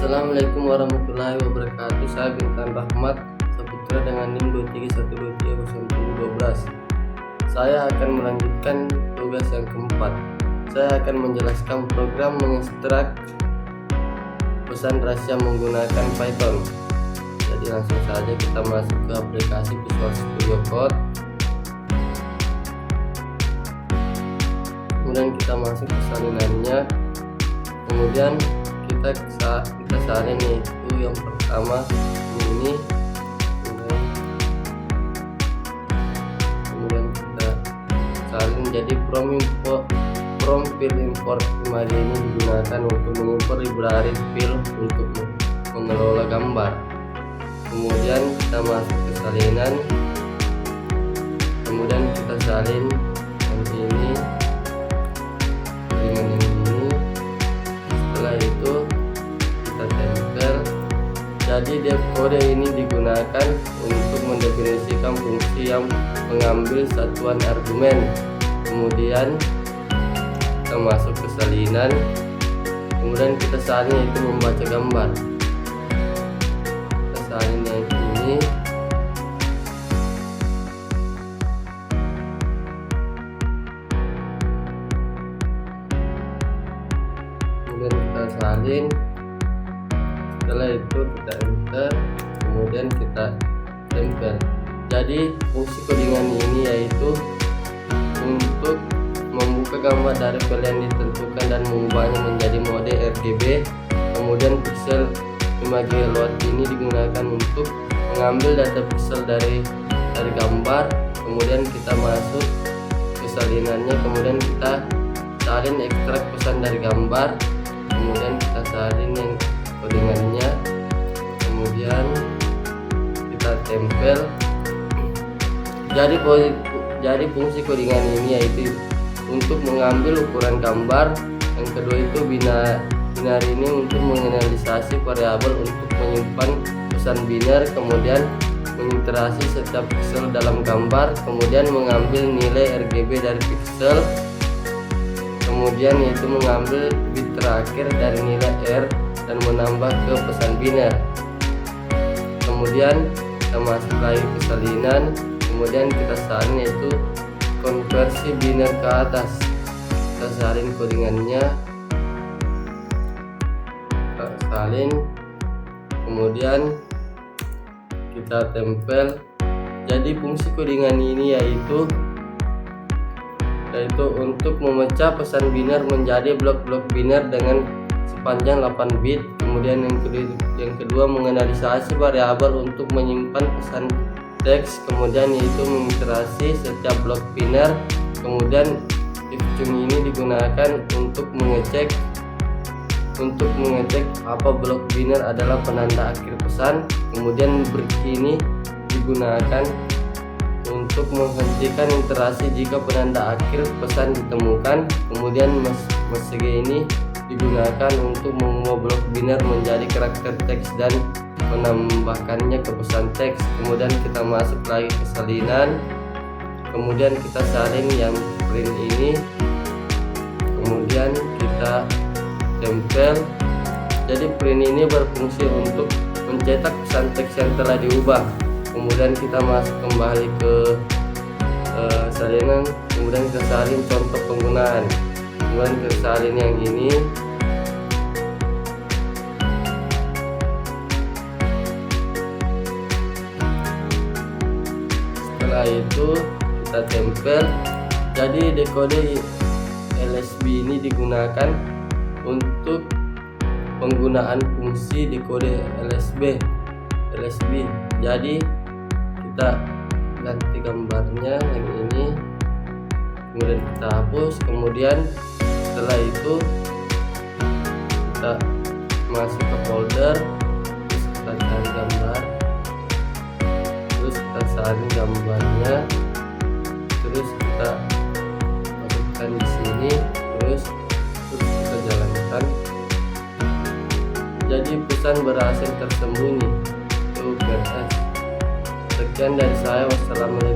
Assalamualaikum warahmatullahi wabarakatuh. Saya Bintan Rahmat, Saputra dengan NIM 23130712. Saya akan melanjutkan tugas yang keempat. Saya akan menjelaskan program mengekstrak pesan rahasia menggunakan Python. Jadi langsung saja kita masuk ke aplikasi Visual Studio Code. Kemudian kita masuk ke salinannya. Kemudian kita salin itu yang pertama ini, kemudian kita salin. Jadi from fill import image ini digunakan untuk mengimpor library fill untuk mengelola gambar. Kemudian kita masuk ke salinan, kemudian kita salin yang ini dengan yang ini. Setelah itu kita tempel. Jadi kode ini digunakan untuk mendefinisikan fungsi yang mengambil satuan argumen. Kemudian kita masuk ke salinan, kemudian kita salin itu membaca gambar. Kita salin yang ini, kemudian kita salin. Setelah itu kita enter, kemudian kita tempel. Jadi fungsi codingan ini yaitu untuk membuka gambar dari file yang ditentukan dan mengubahnya menjadi mode RGB. Kemudian pixel image load ini digunakan untuk mengambil data pixel dari gambar. Kemudian kita masuk ke salinannya, kemudian kita salin ekstrak pesan dari gambar. Kemudian kita salin yang codingannya, kemudian kita tempel. Jadi fungsi codingan ini yaitu untuk mengambil ukuran gambar. Yang kedua itu binar ini untuk menganalisasi variabel untuk menyimpan pesan binar, kemudian mengiterasi setiap pixel dalam gambar, kemudian mengambil nilai RGB dari pixel, kemudian yaitu mengambil bit terakhir dari nilai R dan menambah ke pesan binar. Kemudian kita masuk lagi ke salinan, kemudian kita salin yaitu konversi binar ke atas. Kita salin codingannya, kita salin, kemudian kita tempel. Jadi fungsi codingan ini yaitu untuk memecah pesan binar menjadi blok-blok binar dengan sepanjang 8 bit. Kemudian yang kedua menganalisasi variabel untuk menyimpan pesan teks, kemudian yaitu mengiterasi setiap blok binar. Kemudian if chung ini digunakan untuk mengecek apa blok binar adalah penanda akhir pesan. Kemudian break ini digunakan untuk menghentikan iterasi jika penanda akhir pesan ditemukan. Kemudian msg ini digunakan untuk mengubah blok binar menjadi karakter teks dan menambahkannya ke pesan teks. Kemudian kita masuk lagi ke salinan, kemudian kita salin yang print ini, kemudian kita tempel. Jadi print ini berfungsi untuk mencetak pesan teks yang telah diubah. Kemudian kita masuk kembali ke salinan, kemudian kita salin contoh penggunaan, kemudian kita salin yang ini. Setelah itu kita tempel. Jadi dekode LSB ini digunakan untuk penggunaan fungsi dekode LSB. Jadi kita ganti gambarnya yang ini, kemudian kita hapus. Kemudian setelah itu kita masuk ke folder, terus kita cari gambar, terus kita salin gambarnya, terus kita masukkan di sini, terus kita jalankan. Jadi pesan berhasil tersembunyi. Sekian dari saya. Wassalamualaikum